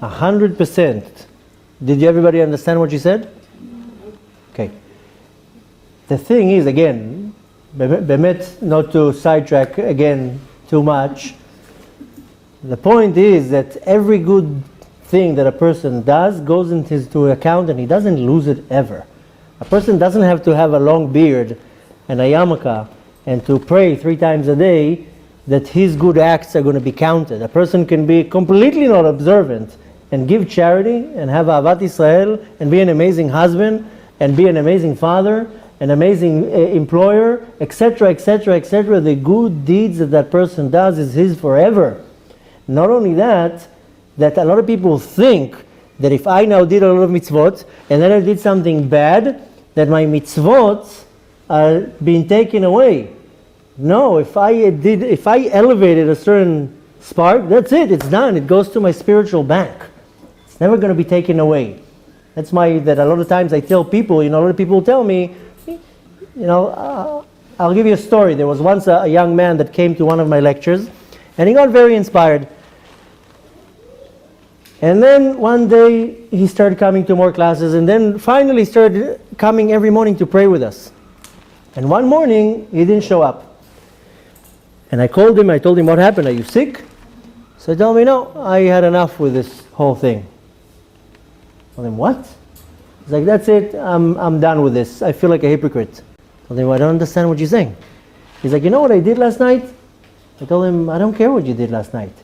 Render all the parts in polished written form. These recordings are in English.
100%. Did everybody understand what she said? Okay. The thing is, again, באמת, not to sidetrack again too much, the point is that every good thing that a person does goes into account and he doesn't lose it ever. A person doesn't have to have a long beard and a yarmulke and to pray 3 times a day that his good acts are going to be counted. A person can be completely not observant and give charity and have Ahavat Israel and be an amazing husband and be an amazing father, an amazing employer, etc., etc., etc. The good deeds that that person does is his forever. Not only that a lot of people think that if I now did a lot of mitzvot and then I did something bad, that my mitzvot are being taken away. No, if I elevated a certain spark, that's it, it's done. It goes to my spiritual bank. It's never going to be taken away. That's that a lot of times I tell people, a lot of people tell me, I'll give you a story. There was once a young man that came to one of my lectures and he got very inspired. And then one day he started coming to more classes and then finally started coming every morning to pray with us. And one morning he didn't show up. And I called him, I told him, what happened? Are you sick? So he told me, no, I had enough with this whole thing. I told him, what? He's like, that's it, I'm done with this. I feel like a hypocrite. I told him, well, I don't understand what you're saying. He's like, you know what I did last night? I told him, I don't care what you did last night.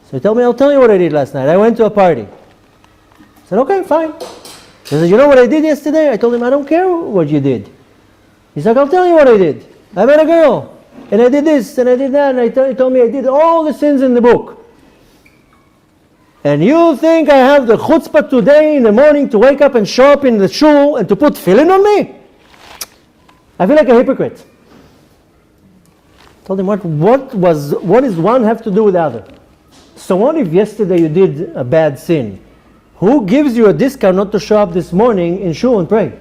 So he told me, I'll tell you what I did last night. I went to a party. I said, okay, fine. He said, you know what I did yesterday? I told him, I don't care what you did. He's like, I'll tell you what I did. I met a girl, and I did this, and I did that, and he told me I did all the sins in the book. And you think I have the chutzpah today in the morning to wake up and show up in the shul and to put tefillin on me? I feel like a hypocrite. I told him, what does one have to do with the other? So what if yesterday you did a bad sin? Who gives you a discount not to show up this morning in shul and pray?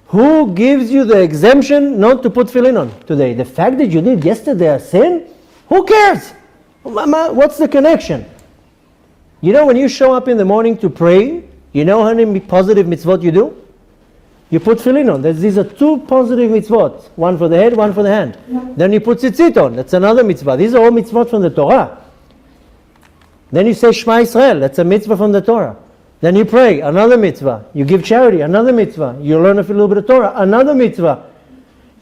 Who gives you the exemption not to put tefillin on today? The fact that you did yesterday a sin? Who cares? What's the connection? When you show up in the morning to pray, you know how many positive mitzvot you do? You put tefillin on. These are 2 positive mitzvot. One for the head, one for the hand. Then you put tzitzit on. That's another mitzvah. These are all mitzvot from the Torah. Then you say Shema Yisrael. That's a mitzvah from the Torah. Then you pray. Another mitzvah. You give charity. Another mitzvah. You learn a little bit of Torah. Another mitzvah.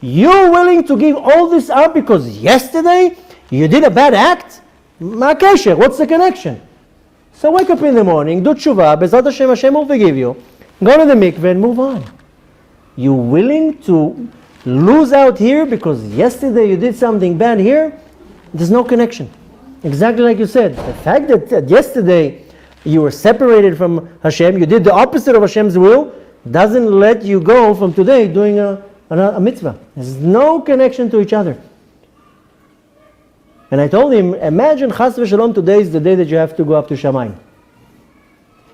You're willing to give all this up because yesterday you did a bad act? Ma kesher. What's the connection? So wake up in the morning, do tshuva, Bezrat Hashem, Hashem will forgive you. Go to the mikveh and move on. You willing to lose out here because yesterday you did something bad here? There's no connection. Exactly like you said. The fact that yesterday you were separated from Hashem, you did the opposite of Hashem's will, doesn't let you go from today doing a mitzvah. There's no connection to each other. And I told him, imagine Chas v'Shalom, today is the day that you have to go up to Shamayim.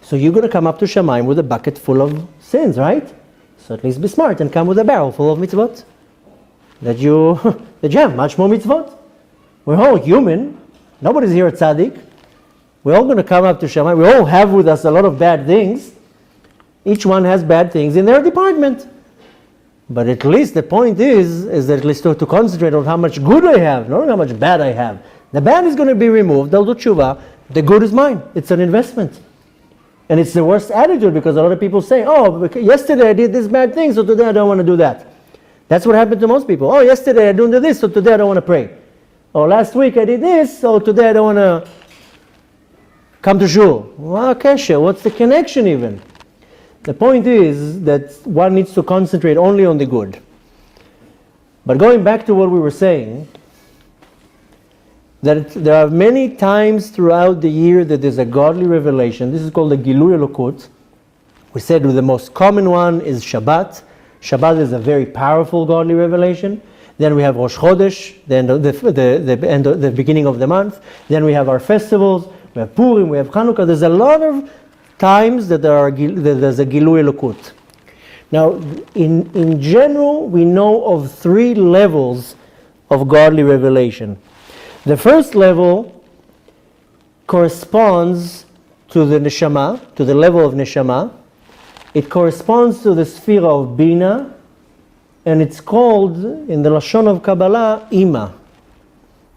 So you're going to come up to Shamayim with a bucket full of sins, right? So at least be smart and come with a barrel full of mitzvot. That you have much more mitzvot. We're all human. Nobody's here at Tzadik. We're all going to come up to Shamayim. We all have with us a lot of bad things. Each one has bad things in their department. But at least the point is that at least to concentrate on how much good I have, not how much bad I have. The bad is going to be removed, they'll do tshuva. The good is mine. It's an investment. And it's the worst attitude because a lot of people say, oh, yesterday I did this bad thing, so today I don't want to do that. That's what happened to most people. Oh, yesterday I didn't do this, so today I don't want to pray. Or last week I did this, so today I don't want to come to shul. Well, kesher, what's the connection even? The point is that one needs to concentrate only on the good. But going back to what we were saying, that there are many times throughout the year that there's a godly revelation. This is called the Gilui Elokut. We said the most common one is Shabbat. Shabbat is a very powerful godly revelation. Then we have Rosh Chodesh, then the beginning of the month. Then we have our festivals. We have Purim, we have Chanukah. There's a lot of times that there's a Gilui Elokut. Now, in general, we know of 3 levels of godly revelation. The first level corresponds to the neshama, to the level of neshama. It corresponds to the sphere of bina, and it's called, in the Lashon of Kabbalah, ima.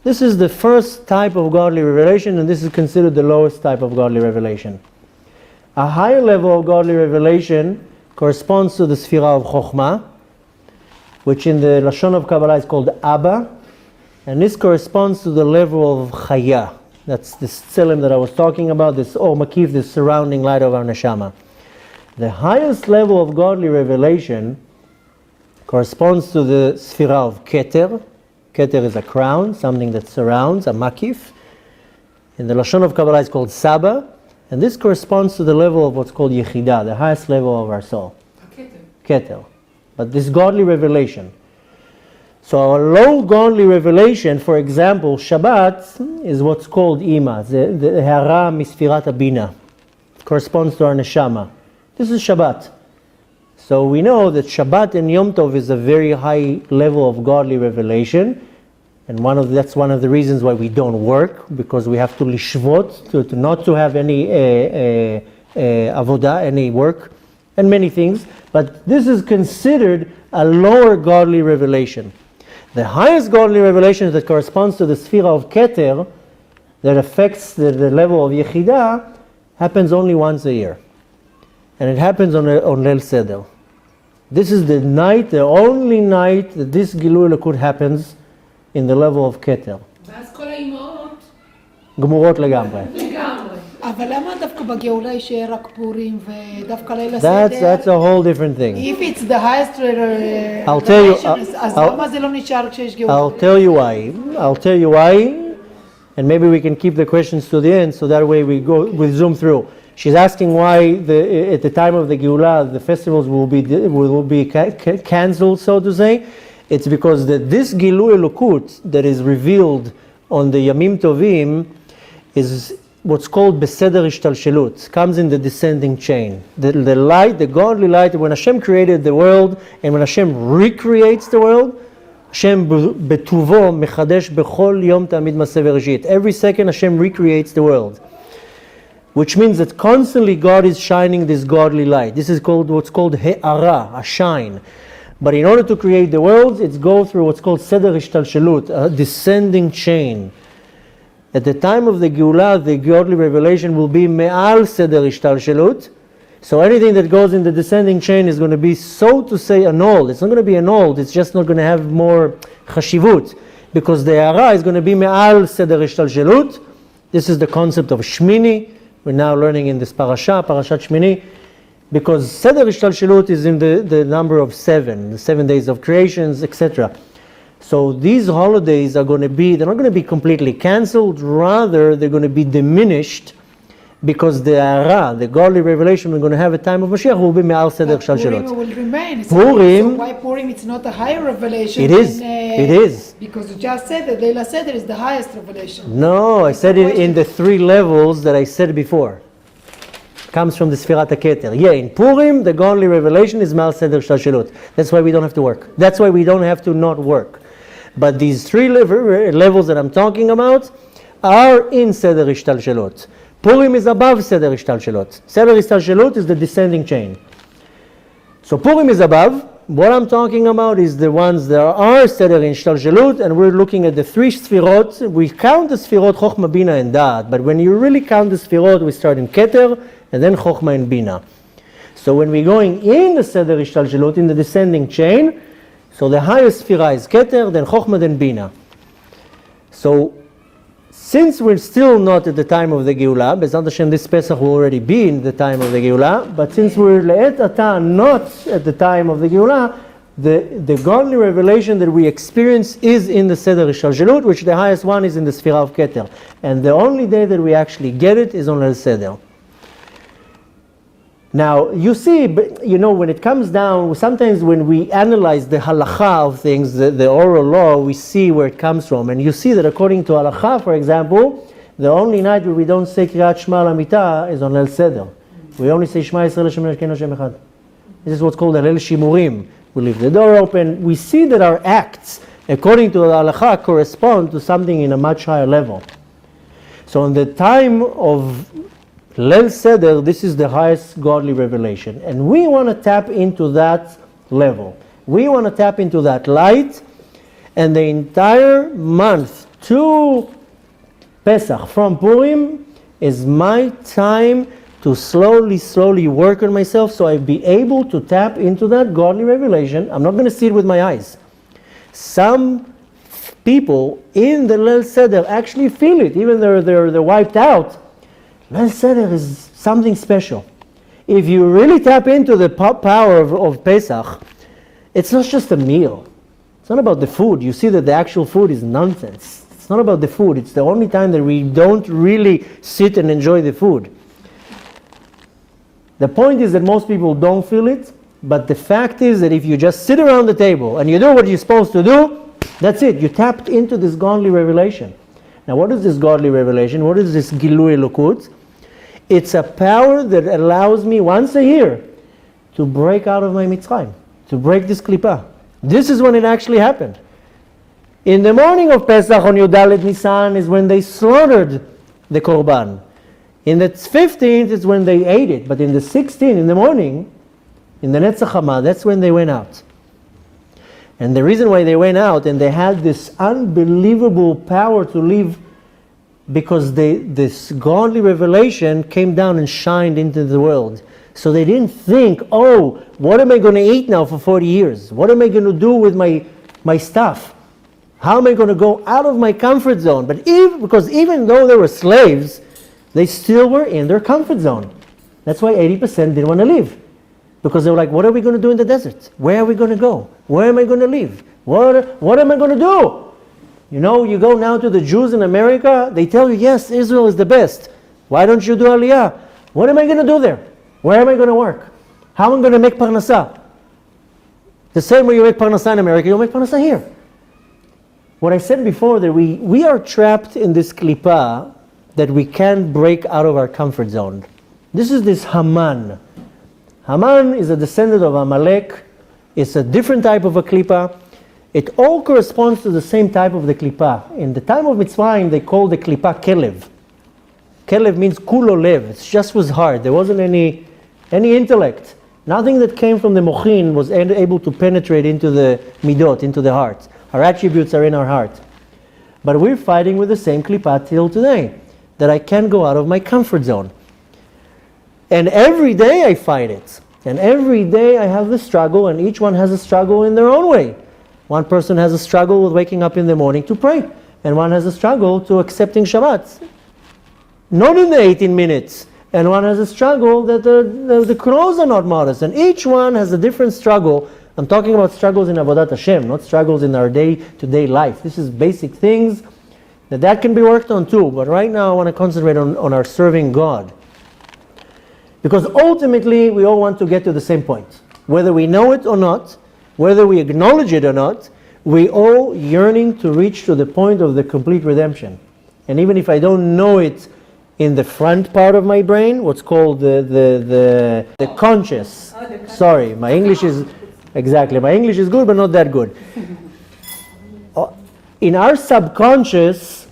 This is the first type of godly revelation, and this is considered the lowest type of godly revelation. A higher level of godly revelation corresponds to the sphere of chokhmah, which in the Lashon of Kabbalah is called Abba, and this corresponds to the level of chaya. That's this tzelem that I was talking about, this or makif, this surrounding light of our neshama. The highest level of godly revelation corresponds to the sphere of keter. Keter is a crown, something that surrounds, a makif. In the Lashon of Kabbalah it's called Saba, and this corresponds to the level of what's called Yechidah, the highest level of our soul. Keter. But this godly revelation. So a low godly revelation, for example, Shabbat is what's called Ima, the Hara Misfirat Abina. It corresponds to our Neshama. This is Shabbat. So we know that Shabbat and Yom Tov is a very high level of godly revelation, and that's one of the reasons why we don't work, because we have to lishvot, to not to have any avodah, any work, and many things. But this is considered a lower godly revelation. The highest godly revelation that corresponds to the sphere of Keter, that affects the level of Yechidah, happens only once a year. And it happens on Leil Seder. This is the night, the only night that this Gilui Elokut happens in the level of Keter. ואז כל האימהות גמורות לגמרי. אבל למה דווקא בגאולה יישאר רק פורים ודווקא ליל הסדר? That's a whole different thing. If it's the highest I'll tell you, אז למה זה לא נשאר כשיש גאולה? I'll tell you why, and maybe we can keep the questions to the end, so that way we zoom through. She's asking why at the time of the Geulah the festivals will be cancelled, so to say. It's because this Gilui Elokut that is revealed on the Yamim Tovim is what's called Beseder Ishtalshelut, comes in the descending chain. The light, the godly light, when Hashem created the world and when Hashem recreates the world, Hashem betuvo mechadesh bechol yom tamid maseh v'reshit. Every second Hashem recreates the world. Which means that constantly God is shining this godly light. This is called what's called he'ara, a shine. But in order to create the worlds, it's go through what's called seder ishtalshelut, a descending chain. At the time of the Geulah, the godly revelation will be me'al seder ishtalshelut. So anything that goes in the descending chain is going to be, so to say, annulled. It's not going to be annulled, it's just not going to have more chashivut. Because the he'ara is going to be me'al seder ishtalshelut. This is the concept of Shmini. We're now learning in this Parashat Shmini, because Seder Ishtalshelut is in the number of 7, the 7 days of creations, etc. So these holidays they're not going to be completely cancelled, rather they're going to be diminished, because the Ara, the godly revelation we're going to have at time of Mashiach will be Me'al Seder Ishtalshelut. Purim will remain. Purim, so why Purim it's not a higher revelation? It is. Because you just said that Leila Seder is the highest revelation. No, I said it in the 3 levels that I said before. Comes from the Sfirat HaKeter. Yeah, in Purim, the godly revelation is Me'al Seder Ishtalshelut. That's why we don't have to work. That's why we don't have to not work. But these 3 levels that I'm talking about are in Seder Ishtalshelut. Purim is above Seder Ishtalshelut. Seder Ishtalshelut is the descending chain. So Purim is above. What I'm talking about is the ones that are Seder Ishtalshelut, and we're looking at the 3 Sfirot. We count the Sfirot Chokhmah, Bina, and Da'at, but when you really count the Sfirot, we start in Keter, and then Chokhmah and Bina. So when we're going in the Seder Ishtalshelut, in the descending chain, so the highest Sfirah is Keter, then Chokhmah, then Bina. So since we're still not at the time of the Geulah, B'ezrat Hashem this Pesach will already be in the time of the Geulah, but since we're le'et atah not at the time of the Geulah, the godly revelation that we experience is in the Seder Ishtalshelut, which the highest one is in the Sfirah of Keter. And the only day that we actually get it is on Leil Seder. Now, you see, when it comes down, sometimes when we analyze the halacha of things, the oral law, we see where it comes from. And you see that according to halacha, for example, the only night where we don't say Kriyat Shema L'Amita is on Leil Seder. We only say Shema Yisrael Hashem Elokeinu Hashem Echad. This is what's called the Leil Shimurim. We leave the door open. We see that our acts, according to the halacha, correspond to something in a much higher level. So on the time of Leil Seder, this is the highest godly revelation. And we want to tap into that level. We want to tap into that light. And the entire month to Pesach, from Purim, is my time to slowly work on myself so I be able to tap into that godly revelation. I'm not going to see it with my eyes. Some people in the Leil Seder actually feel it, even though they're wiped out. Leil Seder is something special. If you really tap into the power of Pesach, it's not just a meal. It's not about the food. You see that the actual food is nonsense. It's not about the food. It's the only time that we don't really sit and enjoy the food. The point is that most people don't feel it, but the fact is that if you just sit around the table and you do what you're supposed to do, that's it. You tapped into this godly revelation. Now, what is this godly revelation? What is this Gilui Elokut? It's a power that allows me once a year to break out of my Mitzrayim, to break this klippah. This is when it actually happened. In the morning of Pesach on Yudalet Nissan is when they slaughtered the Korban. In the 15th is when they ate it, but in the 16th in the morning, in the Netzach Hama, that's when they went out. And the reason why they went out, and they had this unbelievable power to live, because this godly revelation came down and shined into the world. So they didn't think, oh, what am I going to eat now for 40 years? What am I going to do with my stuff? How am I going to go out of my comfort zone? But because even though they were slaves, they still were in their comfort zone. That's why 80% didn't want to leave. Because they were like, what are we going to do in the desert? Where are we going to go? Where am I going to live? What am I going to do? You know, you go now to the Jews in America, they tell you, yes, Israel is the best. Why don't you do Aliyah? What am I going to do there? Where am I going to work? How am I going to make parnasah? The same way you make parnasah in America, you make parnasah here. What I said before, that we are trapped in this klippah that we can't break out of our comfort zone. This is this Haman. Haman is a descendant of Amalek. It's a different type of a klippah. It all corresponds to the same type of the klippah. In the time of Mitzrayim, they called the klippah Kelev. Kelev means kulo lev. It just was hard. There wasn't any intellect. Nothing that came from the mochin was able to penetrate into the midot, into the heart. Our attributes are in our heart. But we're fighting with the same klippah till today, that I can't go out of my comfort zone. And every day I fight it. And every day I have the struggle, and each one has a struggle in their own way. One person has a struggle with waking up in the morning to pray, and one has a struggle to accepting Shabbat, not in the 18 minutes. And one has a struggle that the clothes are not modest. And each one has a different struggle. I'm talking about struggles in Avodat Hashem, not struggles in our day-to-day life. This is basic things that can be worked on too. But right now I want to concentrate on our serving God. Because ultimately we all want to get to the same point. Whether we know it or not, whether we acknowledge it or not, we all yearning to reach to the point of the complete redemption. And even if I don't know it in the front part of my brain, what's called the conscious. Sorry, my English is good, but not that good. In our subconscious,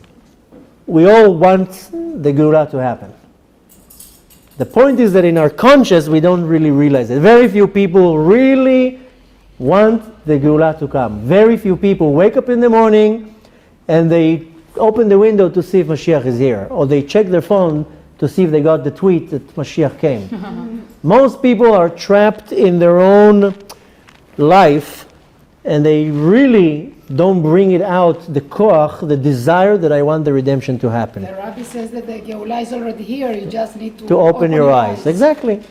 we all want the Geulah to happen. The point is that in our conscious, we don't really realize it. Very few people really want the Geulah to come. Very few people wake up in the morning and they open the window to see if Mashiach is here, or they check their phone to see if they got the tweet that Mashiach came. Most people are trapped in their own life, and they really don't bring it out, the koach, the desire that I want the redemption to happen. The Rabbi says that the Geulah is already here, you just need to open your eyes. Exactly.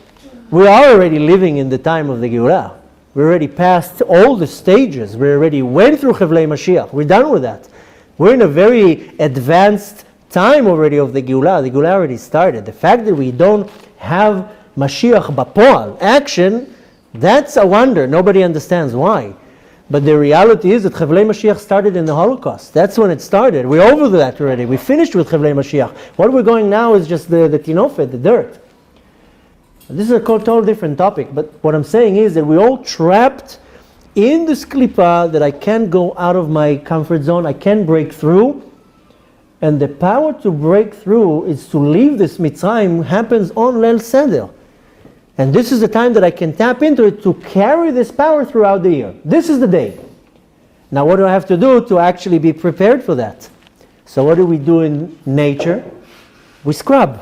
We are already living in the time of the Geulah. We already passed all the stages. We already went through Chevlei Mashiach. We're done with that. We're in a very advanced time already of the Geulah. The Geulah already started. The fact that we don't have Mashiach Bapol, action, that's a wonder. Nobody understands why. But the reality is that Chevlei Mashiach started in the Holocaust. That's when it started. We're over that already. We finished with Chevlei Mashiach. What we're going now is just the tinofet, the dirt. This is a total different topic. But what I'm saying is that we're all trapped in this klippah that I can't go out of my comfort zone. I can't break through And the power to break through is to leave this Mitzrayim happens on Leil Seder. And this is the time that I can tap into it to carry this power throughout the year. This is the day. Now what do I have to do to actually be prepared for that? So what do we do in nature? We scrub.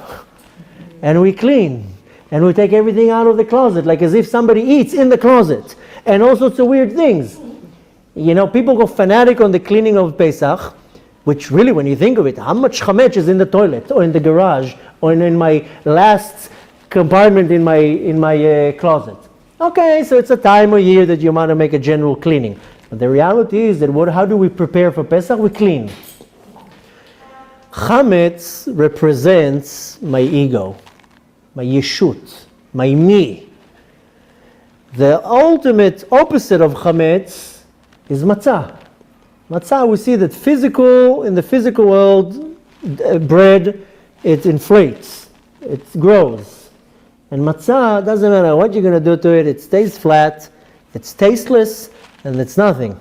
And we clean. And we take everything out of the closet, like as if somebody eats in the closet. And all sorts of weird things. You know, people go fanatic on the cleaning of Pesach, which really, when you think of it, how much chametz is in the toilet, or in the garage, or in my last compartment in my closet? Okay, so it's a time of year that you want to make a general cleaning. But the reality is that how do we prepare for Pesach? We clean. Chametz represents my ego, my yeshut, my me. The ultimate opposite of chametz is matzah. Matzah, we see that in the physical world, bread, it inflates, it grows. And matzah, doesn't matter what you're going to do to it, it stays flat, it's tasteless, and it's nothing.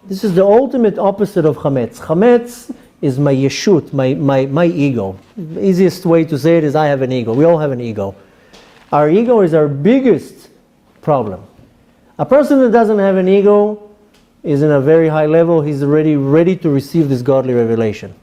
This is the ultimate opposite of chametz. Chametz is my yeshut, my ego. The easiest way to say it is I have an ego. We all have an ego. Our ego is our biggest problem. A person that doesn't have an ego is in a very high level. He's already ready to receive this godly revelation.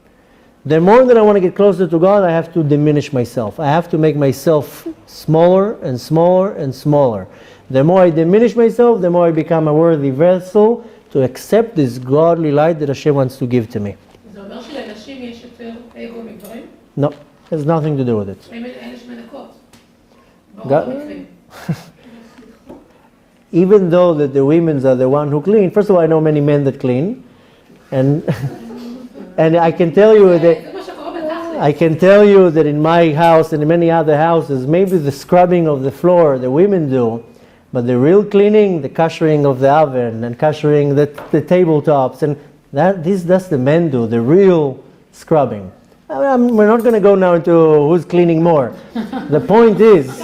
The more that I want to get closer to God, I have to diminish myself. I have to make myself smaller and smaller and smaller. The more I diminish myself, the more I become a worthy vessel to accept this godly light that Hashem wants to give to me. זה אומר שלנשים יש יותר אגו מגברים? No, has nothing to do with it. אלה שמנקות. God- Even though that the women are the one who clean, first of all, I know many men that clean, and and I can tell you that in my house and in many other houses, maybe the scrubbing of the floor the women do, but the real cleaning, the kashering of the oven and kashering the tabletops, and that's the men do, the real scrubbing. We're not going to go now into who's cleaning more. The point is,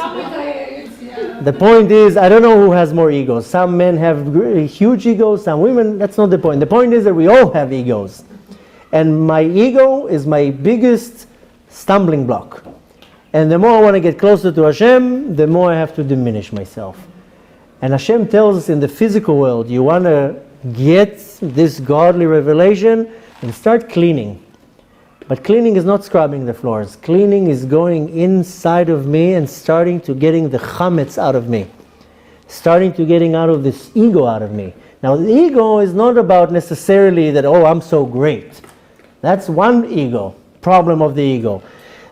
I don't know who has more egos. Some men have huge egos, some women, that's not the point. The point is that we all have egos. And my ego is my biggest stumbling block. And the more I want to get closer to Hashem, the more I have to diminish myself. And Hashem tells us in the physical world, you want to get this godly revelation and start cleaning. But cleaning is not scrubbing the floors. Cleaning is going inside of me and starting to getting the chametz out of me. Starting to getting out of this ego out of me. Now the ego is not about necessarily that, oh, I'm so great. That's one ego, problem of the ego.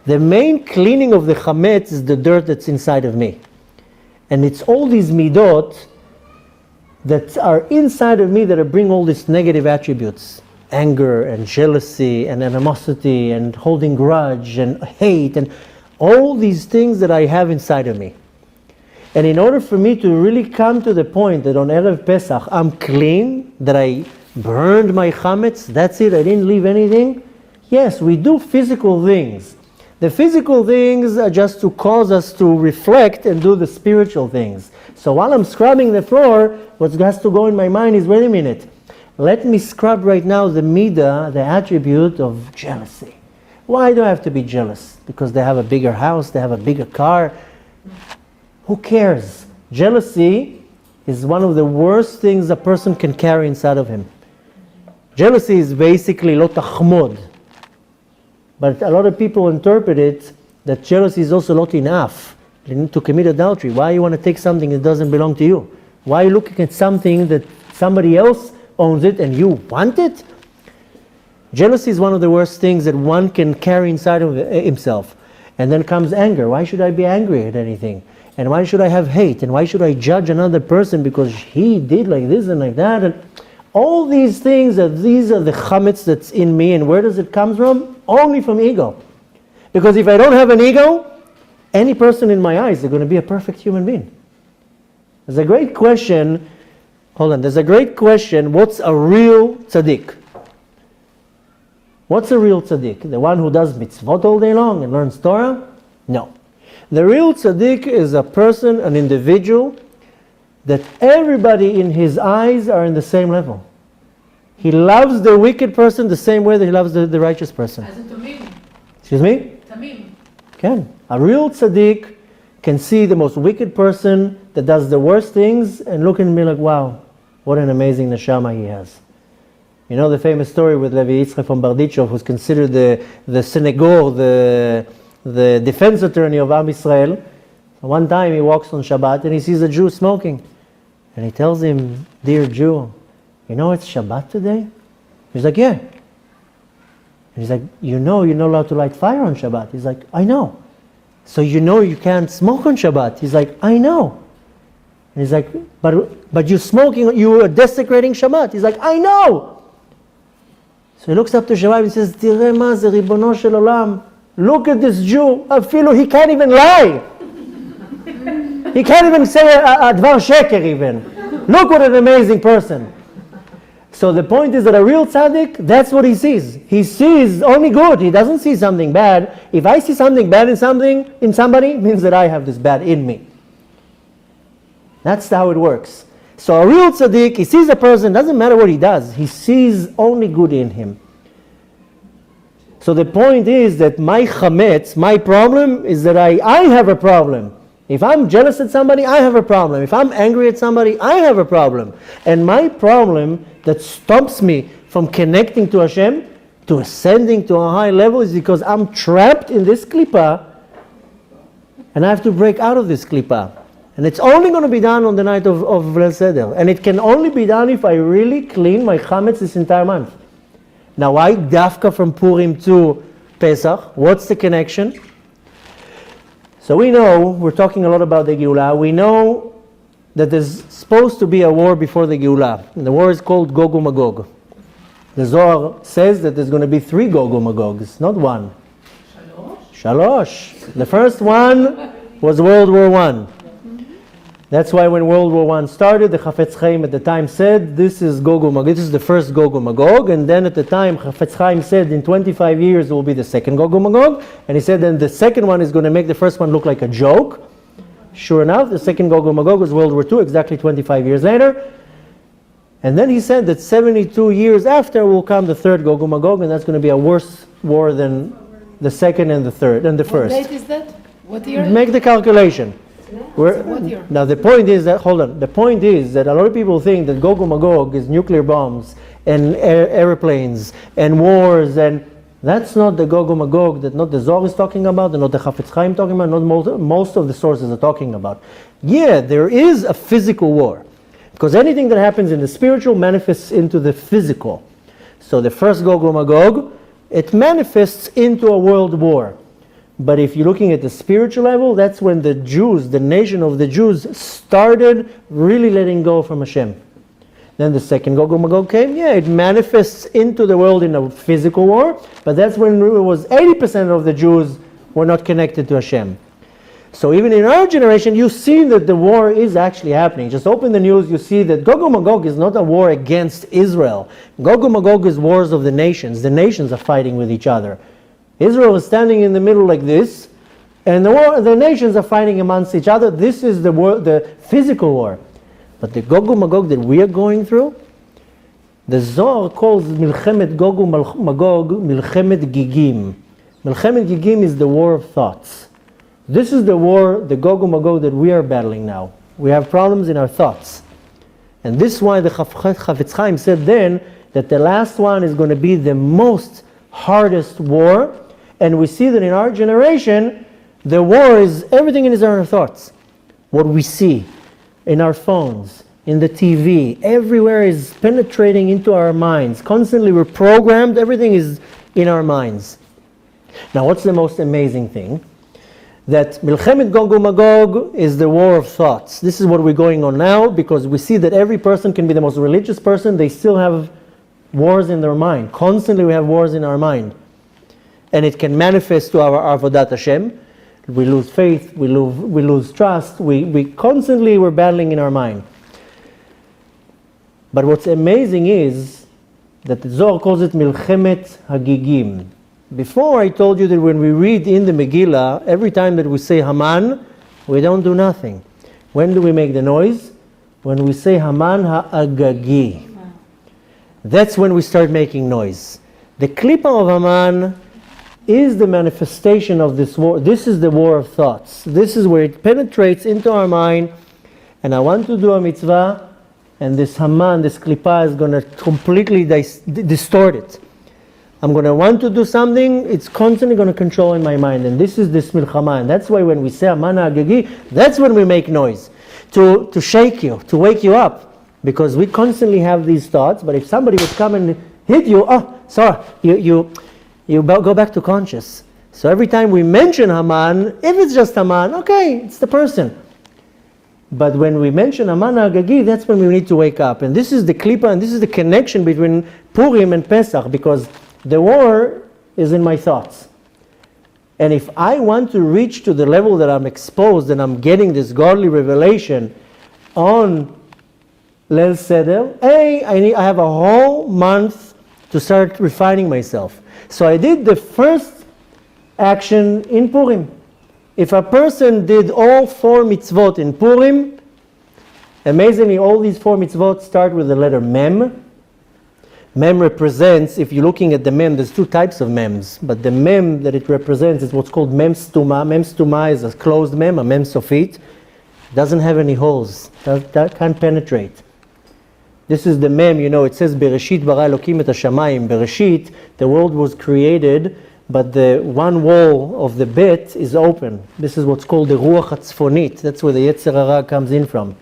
The main cleaning of the chametz is the dirt that's inside of me. And it's all these midot that are inside of me that bring all these negative attributes. Anger and jealousy and animosity and holding grudge and hate and all these things that I have inside of me. And in order for me to really come to the point that on Erev Pesach I'm clean, that I burned my chametz, that's it, I didn't leave anything. Yes, we do physical things. The physical things are just to cause us to reflect and do the spiritual things. So while I'm scrubbing the floor, what has to go in my mind is, wait a minute, let me scrub right now the midah, the attribute of jealousy. Why do I have to be jealous? Because they have a bigger house, they have a bigger car. Who cares? Jealousy is one of the worst things a person can carry inside of him. Jealousy is basically lo tachmod. But a lot of people interpret it that jealousy is also not enough. You need to commit adultery. Why you want to take something that doesn't belong to you? Why are you looking at something that somebody else owns it and you want it? Jealousy is one of the worst things that one can carry inside of himself. And then comes anger. Why should I be angry at anything? And why should I have hate? And why should I judge another person because he did like this and like that? And all these things, these are the chametz that's in me. And where does it come from? Only from ego. Because if I don't have an ego, any person in my eyes is going to be a perfect human being. There's a great question. There's a great question. What's a real tzaddik? What's a real tzaddik? The one who does mitzvot all day long and learns Torah? No. The real tzaddik is a person, an individual, that everybody in his eyes are in the same level. He loves the wicked person the same way that he loves the righteous person. אז זה תמיד Excuse me? תמים. Can. A real tzaddik can see the most wicked person that does the worst things and look and be like, wow, what an amazing neshama he has. You know the famous story with Levi Yitzchak from Bardichov, who's considered the synagogue, the defense attorney of Am Yisrael. One time he walks on Shabbat and he sees a Jew smoking. And he tells him, dear Jew, you know it's Shabbat today? He's like, yeah. And he's like, you know you're not allowed to light fire on Shabbat. He's like, I know. So you know you can't smoke on Shabbat. He's like, I know. And he's like, but you're smoking, you are desecrating Shabbat. He's like, I know. So he looks up to Shabbat and says, Tireh ma ze ribono shel olam. Look at this Jew. Afilu, he can't even lie. He can't even say a dvar sheker even. Look what an amazing person. So the point is that a real tzaddik, that's what he sees. He sees only good. He doesn't see something bad. If I see something bad in somebody, it means that I have this bad in me. That's how it works. So a real tzaddik, he sees a person, doesn't matter what he does, he sees only good in him. So the point is that my chametz, my problem, is that I have a problem. If I'm jealous at somebody, I have a problem. If I'm angry at somebody, I have a problem. And my problem that stops me from connecting to Hashem, to ascending to a high level, is because I'm trapped in this klipa, and I have to break out of this klipa. And it's only going to be done on the night of Leil Seder. And it can only be done if I really clean my chametz this entire month. Now why dafka from Purim to Pesach? What's the connection? So we know, we're talking a lot about the Geulah, we know that there's supposed to be a war before the Geulah. And the war is called Gog and Magog. The Zohar says that there's going to be 3 Gog and Magogs, not 1. Shalosh. The first one was World War I. That's why when World War I started, the Chafetz Chaim at the time said, this is Gog and Magog, this is the first Gog and Magog. And then at the time, Chafetz Chaim said, in 25 years it will be the second Gog and Magog. And he said, then the second one is going to make the first one look like a joke. Sure enough, the second Gog and Magog was World War II, exactly 25 years later. And then he said that 72 years after will come the third Gog and Magog, and that's going to be a worse war than the second and the third and the first. What date is that? What year? Make the calculation. What year? Now the point is that, hold on, the point is that a lot of people think that Gog and Magog is nuclear bombs and airplanes and wars, and that's not the Gog and Magog that not the Zohar is talking about, and not the Chafetz Chaim talking about, not most of the sources are talking about. Yeah, there is a physical war, because anything that happens in the spiritual manifests into the physical. So the first Gog and Magog, it manifests into a world war. But if you're looking at the spiritual level, that's when the Jews, the nation of the Jews, started really letting go from Hashem. Then the second Gog and Magog came. Yeah, it manifests into the world in a physical war, but that's when it was 80% of the Jews were not connected to Hashem. So even in our generation, you see that the war is actually happening. Just open the news, you see that Gog and Magog is not a war against Israel. Gog and Magog is wars of the nations. The nations are fighting with each other. Israel is standing in the middle like this, and the nations are fighting amongst each other. This is the physical war. But the Gog and Magog that we are going through, the Zohar calls Milchemet Gog and Magog Milchemet Gigim. Milchemet Gigim is the war of thoughts. This is the war, the Gog and Magog that we are battling now. We have problems in our thoughts. And this is why the Chafetz Chaim said then that the last one is going to be the most hardest war. And we see that in our generation, the war is everything in our thoughts. What we see in our phones, in the TV, everywhere is penetrating into our minds. Constantly we're programmed, everything is in our minds. Now what's the most amazing thing? That Milchemet Gog and Magog is the war of thoughts. This is what we're going on now, because we see that every person can be the most religious person, they still have wars in their mind. Constantly we have wars in our mind. And it can manifest to our Avodat Hashem. We lose faith, we lose trust, we constantly we're battling in our mind. But what's amazing is that the Zohar calls it Milchemet Hagigim. Before I told you that when we read in the Megillah, every time that we say Haman, we don't do nothing. When do we make the noise? When we say Haman Ha'agagi. That's when we start making noise. The klipa of Haman is the manifestation of this war. This is the war of thoughts. This is where it penetrates into our mind, and I want to do a mitzvah, and this Haman, this Klippa is going to completely distort it. I'm going to want to do something, it's constantly going to control in my mind, and this is this milchama, and that's why when we say Haman Agagi, that's when we make noise, to shake you, to wake you up, because we constantly have these thoughts. But if somebody would come and hit you, sorry, you go back to conscious. So every time we mention Haman, if it's just Haman, okay, it's the person. But when we mention Haman Agagi, that's when we need to wake up. And this is the klipa, and this is the connection between Purim and Pesach, because the war is in my thoughts. And if I want to reach to the level that I'm exposed and I'm getting this godly revelation on Leil Seder, I have a whole month to start refining myself. So I did the first action in Purim. If a person did all 4 mitzvot in Purim, amazingly all these 4 mitzvot start with the letter Mem. Mem represents, if you're looking at the Mem, there's 2 types of Mems, but the Mem that it represents is what's called Mem Stuma. Mem Stuma is a closed Mem, a Mem Sofit. Doesn't have any holes, that can't penetrate. This is the Mem, it says Bereshit bara Elokim et hashamayim. Bereshit, the world was created, but the one wall of the bet is open. This is what's called the Ruach HaTzfonit. That's where the Yetzer Hara comes in from.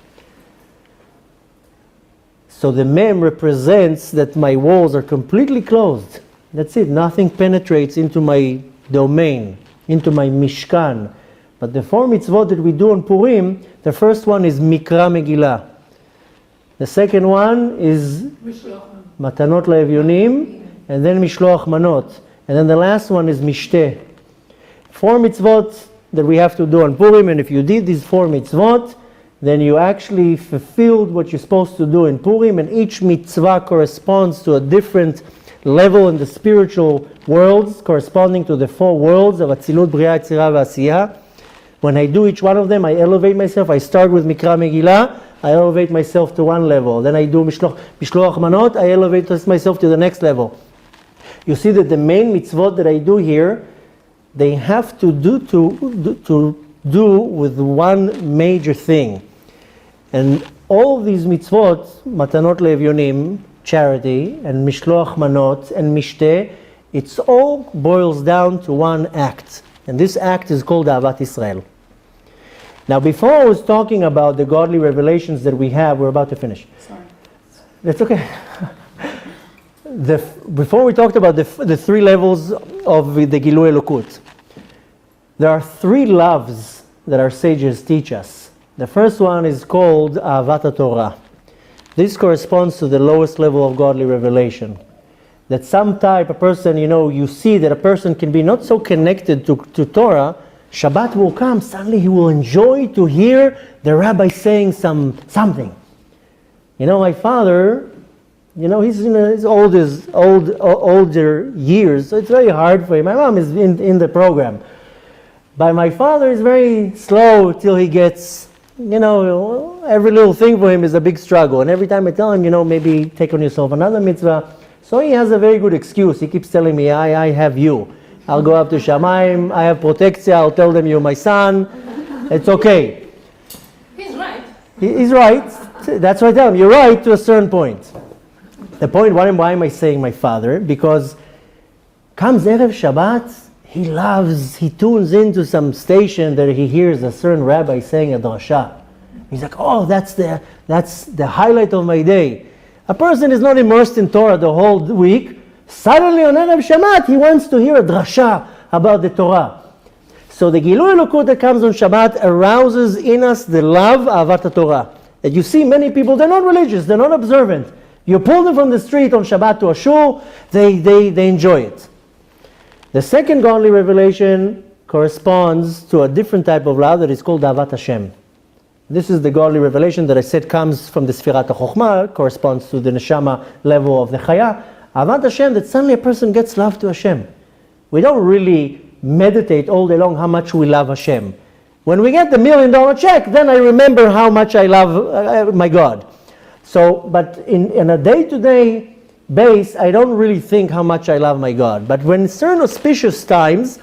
So the Mem represents that my walls are completely closed. That's it. Nothing penetrates into my domain, into my Mishkan. But the 4 mitzvot that we do on Purim, the first one is Mikra Megillah. The second one is Matanot LaEvyonim, and then Mishloach Manot. And then the last one is Mishteh. 4 mitzvot that we have to do on Purim, and if you did these 4 mitzvot, then you actually fulfilled what you're supposed to do in Purim, and each mitzvah corresponds to a different level in the spiritual worlds, corresponding to the 4 worlds of Atzilut, Bria, Yetzirah, V'Asiyah. When I do each one of them, I elevate myself. I start with Mikra Megillah, I elevate myself to one level. Then I do Mishloach Manot, I elevate myself to the next level. You see that the main mitzvot that I do here, they have to do with one major thing. And all these mitzvot, Matanot LeEvyonim, charity, and Mishloach Manot, and Mishteh, it's all boils down to one act. And this act is called Ahavat Israel. Now, before I was talking about the godly revelations that we have, we're about to finish. Sorry. That's okay. Before we talked about the 3 levels of the Gilui Elokut, there are 3 loves that our sages teach us. The first one is called Ahavat Torah. This corresponds to the lowest level of godly revelation. That some type of person, you see that a person can be not so connected to Torah. Shabbat will come, suddenly he will enjoy to hear the rabbi saying something. My father, he's in his older years, so it's very hard for him. My mom is in the program. But my father is very slow till he gets, every little thing for him is a big struggle. And every time I tell him, maybe take on yourself another mitzvah. So he has a very good excuse. He keeps telling me, I have you. I'll go up to Shamayim, I have protectia, I'll tell them you're my son. It's okay. He's right. He's right. That's why I tell him, you're right to a certain point. The point, why am I saying my father? Because comes Erev Shabbat, he tunes into some station that he hears a certain rabbi saying a drasha. He's like, that's the highlight of my day. A person is not immersed in Torah the whole week. Suddenly on Erev Shabbat, he wants to hear a drasha about the Torah. So the Gilui Elokut that comes on Shabbat arouses in us the love of Ahavat Torah. That you see many people, they're not religious, they're not observant. You pull them from the street on Shabbat to a shul, they enjoy it. The second godly revelation corresponds to a different type of love that is called Ahavat Hashem. This is the godly revelation that I said comes from the Sfirat HaChokhmah, corresponds to the Neshama level of the Chaya. Ahavat Hashem, that suddenly a person gets love to Hashem. We don't really meditate all day long how much we love Hashem. When we get the $1 million check, then I remember how much I love my God. So, but in a day-to-day, base, I don't really think how much I love my God. But when certain auspicious times,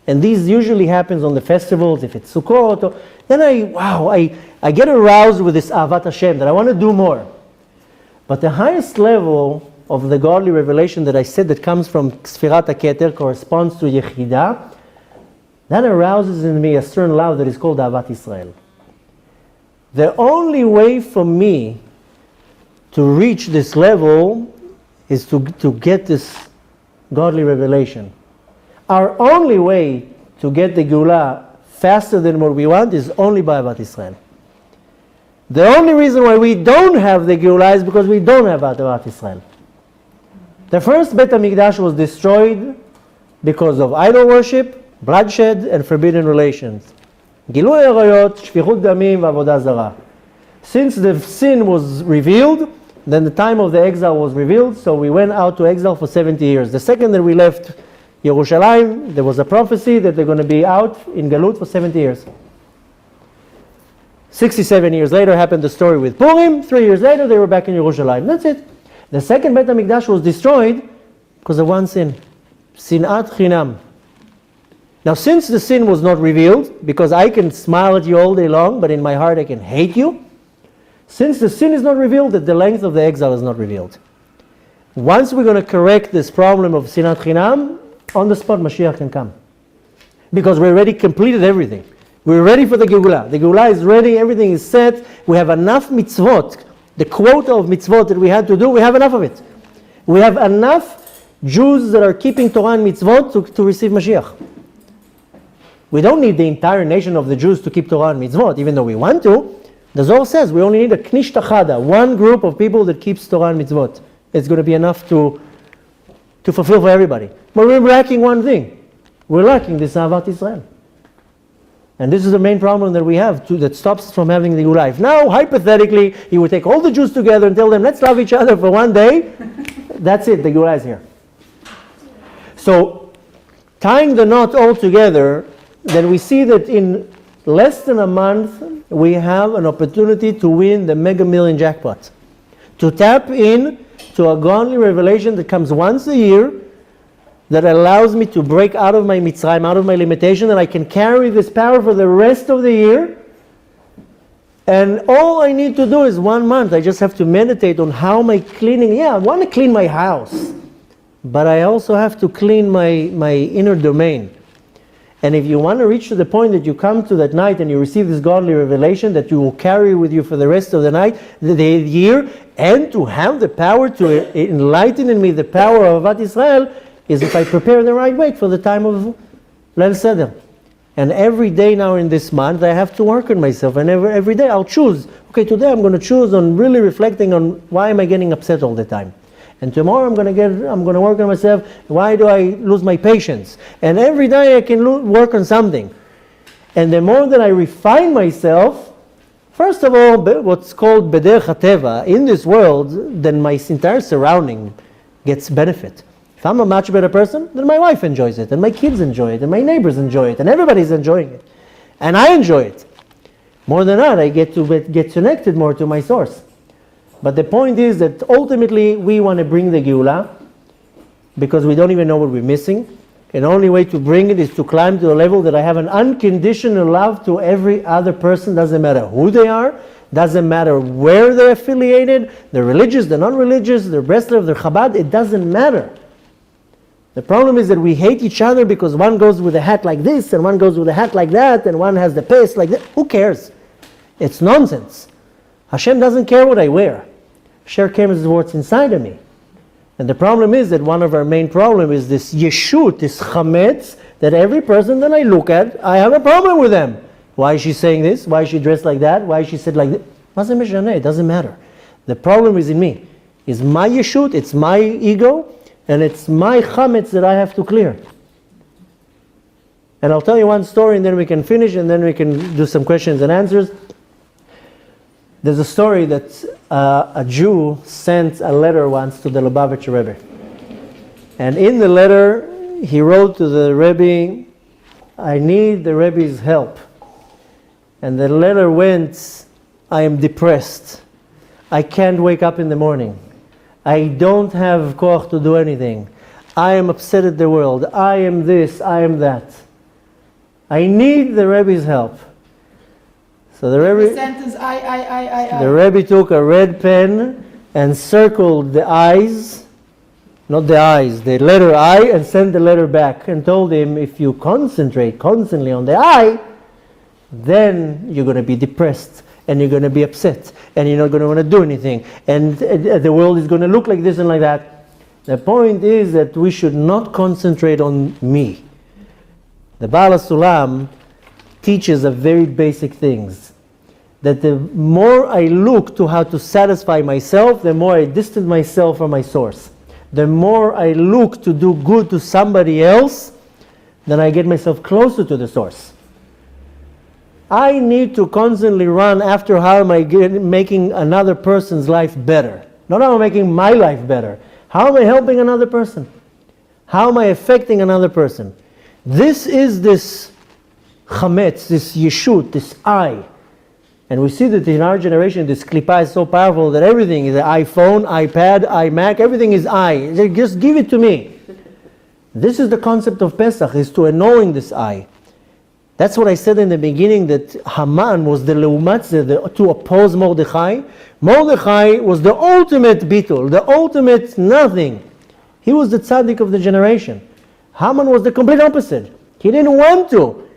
and these usually happens on the festivals, if it's Sukkot, then I get aroused with this Ahavat Hashem, that I want to do more. But the highest level of the godly revelation that I said that comes from Sfirat HaKeter corresponds to Yechidah, that arouses in me a certain love that is called Ahavat Israel. The only way for me to reach this level is to get this godly revelation. Our only way to get the Geulah faster than what we want is only by Ahavat Israel. The only reason why we don't have the Geulah is because we don't have Ahavat Israel. The first Beit HaMikdash was destroyed because of idol worship, bloodshed, and forbidden relations. Gilui Arayot, Shfichut Damim, Avodah Zarah. Since the sin was revealed, then the time of the exile was revealed, so we went out to exile for 70 years. The second that we left Yerushalayim, there was a prophecy that they're going to be out in Galut for 70 years. 67 years later happened the story with Purim. 3 years later they were back in Yerushalayim. That's it. The second Beit HaMikdash was destroyed because of one sin. Sinat Chinam. Now since the sin was not revealed, because I can smile at you all day long, but in my heart I can hate you, since the sin is not revealed, that the length of the exile is not revealed. Once we're going to correct this problem of Sinat Chinam, on the spot Mashiach can come. Because we already completed everything. We're ready for the Geulah. The Geulah is ready, everything is set. We have enough mitzvot. The quota of mitzvot that we had to do, we have enough of it. We have enough Jews that are keeping Torah and mitzvot to receive Mashiach. We don't need the entire nation of the Jews to keep Torah and mitzvot, even though we want to. The Zohar says we only need a knish tachada, one group of people that keeps Torah and mitzvot. It's going to be enough to fulfill for everybody. But we're lacking one thing. We're lacking this Ahavat Israel. And this is the main problem that we have that stops us from having the Geulah. If now, hypothetically, you would take all the Jews together and tell them, let's love each other for one day, that's it, the Geulah is here. So, tying the knot all together, then we see that in less than a month, we have an opportunity to win the Mega Million jackpot. To tap in to a godly revelation that comes once a year, that allows me to break out of my Mitzrayim, out of my limitation, and I can carry this power for the rest of the year. And all I need to do is 1 month. I just have to meditate on how am I cleaning. Yeah, I want to clean my house, but I also have to clean my inner domain. And if you want to reach to the point that you come to that night and you receive this godly revelation that you will carry with you for the rest of the night, the year, and to have the power to enlighten in me the power of Ahavat Israel, is if I prepare the right way for the time of Leil Seder. And every day now in this month I have to work on myself, and every day I'll choose. Okay, today I'm going to choose on really reflecting on why am I getting upset all the time. And tomorrow I'm going to work on myself, why do I lose my patience? And every day I can work on something. And the more that I refine myself, first of all, what's called Bederech HaTeva, in this world, then my entire surrounding gets benefit. If I'm a much better person, then my wife enjoys it, and my kids enjoy it, and my neighbors enjoy it, and everybody's enjoying it. And I enjoy it. More than that, I get to get connected more to my source. But the point is that ultimately we want to bring the Geulah because we don't even know what we're missing. And the only way to bring it is to climb to a level that I have an unconditional love to every other person. Doesn't matter who they are, doesn't matter where they're affiliated, they're religious, they're non-religious, they're Breslev, they're Chabad, it doesn't matter. The problem is that we hate each other because one goes with a hat like this and one goes with a hat like that and one has the pace like that. Who cares? It's nonsense. Hashem doesn't care what I wear. Hashem cares what's inside of me. And the problem is that one of our main problems is this yeshut, this chametz, that every person that I look at, I have a problem with them. Why is she saying this? Why is she dressed like that? Why is she said like this? It doesn't matter. The problem is in me. It's my yeshut, it's my ego, and it's my chametz that I have to clear. And I'll tell you one story and then we can finish and then we can do some questions and answers. There's a story that a Jew sent a letter once to the Lubavitcher Rebbe. And in the letter, he wrote to the Rebbe, I need the Rebbe's help. And the letter went, I am depressed. I can't wake up in the morning. I don't have koach to do anything. I am upset at the world. I am this, I am that. I need the Rebbe's help. So the The Rebbe, sentence, I. the Rebbe took a red pen and circled the eyes, not the eyes, the letter I, and sent the letter back and told him, if you concentrate constantly on the I, then you're going to be depressed and you're going to be upset and you're not going to want to do anything and the world is going to look like this and like that. The point is that we should not concentrate on me. The Baal HaSulam teaches a very basic things. That the more I look to how to satisfy myself, the more I distance myself from my source. The more I look to do good to somebody else, then I get myself closer to the source. I need to constantly run after how am I making another person's life better. Not how am I making my life better. How am I helping another person? How am I affecting another person? This is this chametz, this yeshut, this I. And we see that in our generation, this klipa is so powerful that everything is an iPhone, iPad, iMac, everything is I. Just give it to me. This is the concept of Pesach, is to annulling this I. That's what I said in the beginning, that Haman was the leumatze, to oppose Mordechai. Mordechai was the ultimate bitul, the ultimate nothing. He was the tzaddik of the generation. Haman was the complete opposite. He didn't want to.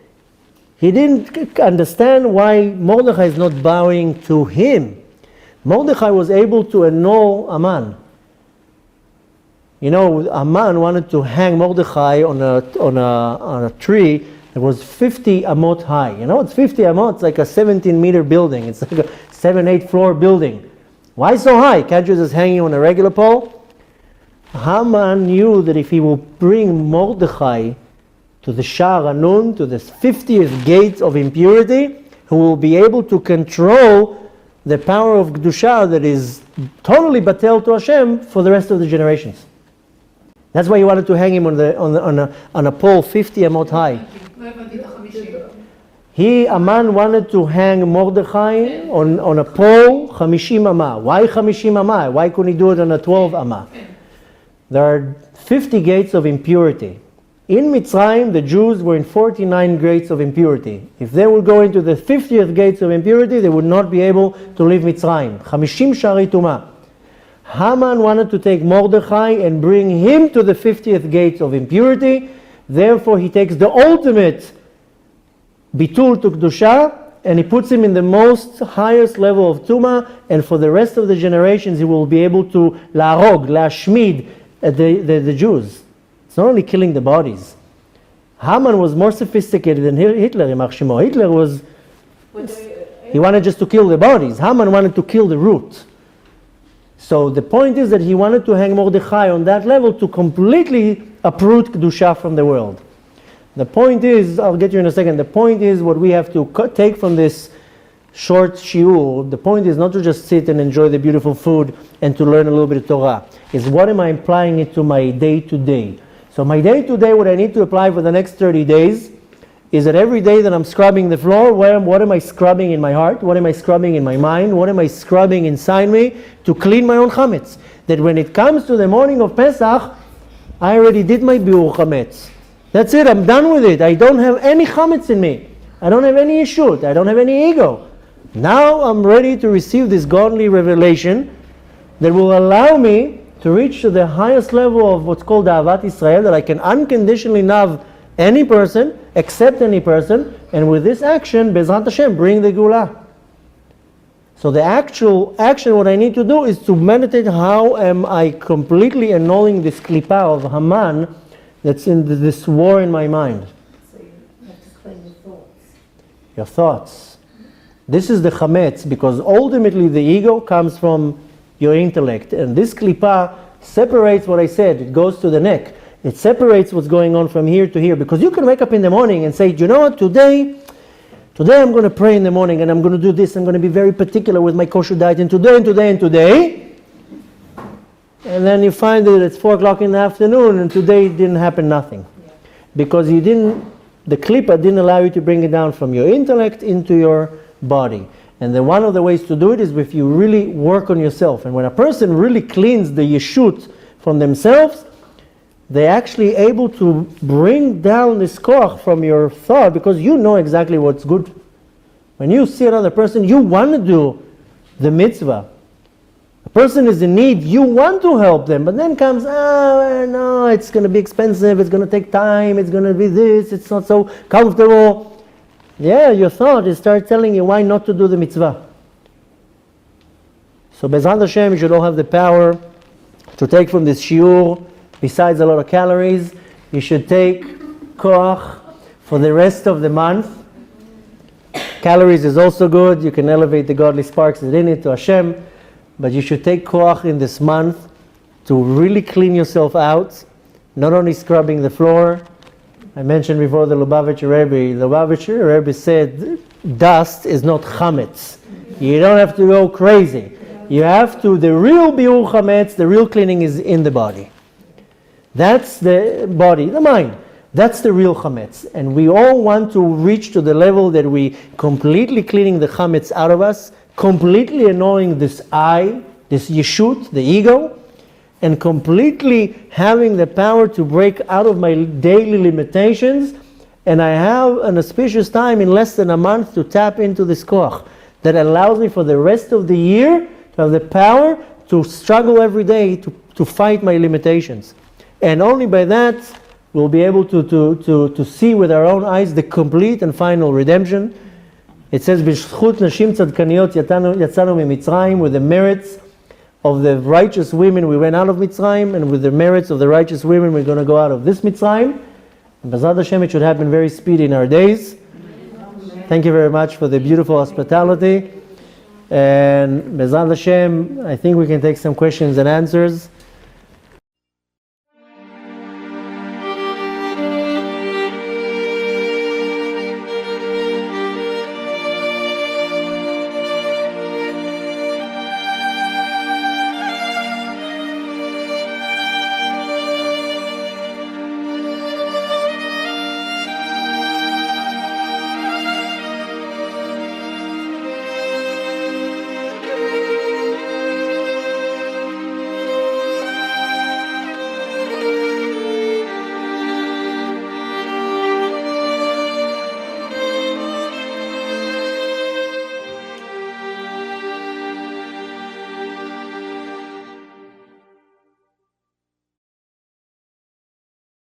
He didn't understand why Mordechai is not bowing to him. Mordechai was able to annul Haman. You know, Haman wanted to hang Mordechai on a tree that was 50 amot high. You know, it's 50 amot, it's like a 17-meter building. It's like a 7-8 floor building. Why so high? Can't you just hang it on a regular pole? Haman knew that if he will bring Mordechai to the Sha'ar Hanun, to this 50th gate of impurity, he will be able to control the power of Kedusha that is totally batel to Hashem for the rest of the generations. That's why he wanted to hang him on a pole 50 amot high. Haman wanted to hang Mordechai on a pole 50 amah. Why 50 amah? Why couldn't he do it on a 12 amah? There are 50 gates of impurity. In Mitzrayim, the Jews were in 49 gates of impurity. If they would go into the 50th gates of impurity, they would not be able to leave Mitzrayim. 50 shari tumah. Haman wanted to take Mordechai and bring him to the 50th gates of impurity. Therefore, he takes the ultimate bitul to Kedusha and he puts him in the most highest level of Tumah, and for the rest of the generations he will be able to la'arog, la'ashmid the Jews. It's not only killing the bodies. Haman was more sophisticated than Hitler. Hitler was, he wanted just to kill the bodies. Haman wanted to kill the root. So the point is that he wanted to hang Mordechai on that level to completely uproot Kedusha from the world. The point is, I'll get you in a second, the point is what we have to take from this short shiur, the point is not to just sit and enjoy the beautiful food and to learn a little bit of Torah. Is what am I applying it to my day-to-day? So my day-to-day, what I need to apply for the next 30 days, is that every day that I'm scrubbing the floor, what am I scrubbing in my heart? What am I scrubbing in my mind? What am I scrubbing inside me to clean my own chametz? That when it comes to the morning of Pesach, I already did my biur chametz. That's it, I'm done with it. I don't have any chametz in me. I don't have any yeshut. I don't have any ego. Now I'm ready to receive this godly revelation that will allow me to reach to the highest level of what's called Ahavat Israel, that I can unconditionally love any person, accept any person, and with this action, Bezrat Hashem, bring the Geulah. So the actual action, what I need to do is to meditate how am I completely annulling this klipa of Haman that's in this war in my mind. So you have to clean your thoughts. Your thoughts. This is the chametz, because ultimately the ego comes from your intellect, and this klipa separates what I said. It goes to the neck. It separates what's going on from here to here, because you can wake up in the morning and say, you know what, today I'm going to pray in the morning and I'm going to do this, I'm going to be very particular with my kosher diet, and today, and then you find that it's 4 o'clock in the afternoon and today didn't happen nothing. Because the klipa didn't allow you to bring it down from your intellect into your body. And then one of the ways to do it is if you really work on yourself. And when a person really cleans the yeshut from themselves, they're actually able to bring down this koach from your thought, because you know exactly what's good. When you see another person, you want to do the mitzvah. A person is in need, you want to help them, but then comes, no, it's going to be expensive, it's going to take time, it's going to be this, it's not so comfortable. Yeah, your thought is start telling you why not to do the mitzvah. So Bezrat Hashem, you should all have the power to take from this shiur, besides a lot of calories, you should take koach for the rest of the month. Calories is also good, you can elevate the godly sparks within it to Hashem, but you should take koach in this month to really clean yourself out, not only scrubbing the floor. I mentioned before the Lubavitcher Rebbe. The Lubavitcher Rebbe said dust is not chametz. You don't have to go crazy. You have to, the real biur chametz, the real cleaning is in the body. That's the body, the mind. That's the real chametz. And we all want to reach to the level that we completely cleaning the chametz out of us, completely annoying this I, this yeshut, the ego, and completely having the power to break out of my daily limitations. And I have an auspicious time in less than a month to tap into this koach that allows me for the rest of the year to have the power to struggle every day to fight my limitations. And only by that we'll be able to see with our own eyes the complete and final redemption. It says, "B'shchut nashim tzadkaniyot yatzanu mimitzrayim," with the merits of the righteous women we went out of Mitzrayim, and with the merits of the righteous women we're going to go out of this Mitzrayim. And B'ezrat Hashem, it should happen very speedy in our days. Thank you very much for the beautiful hospitality. And B'ezrat Hashem, I think we can take some questions and answers.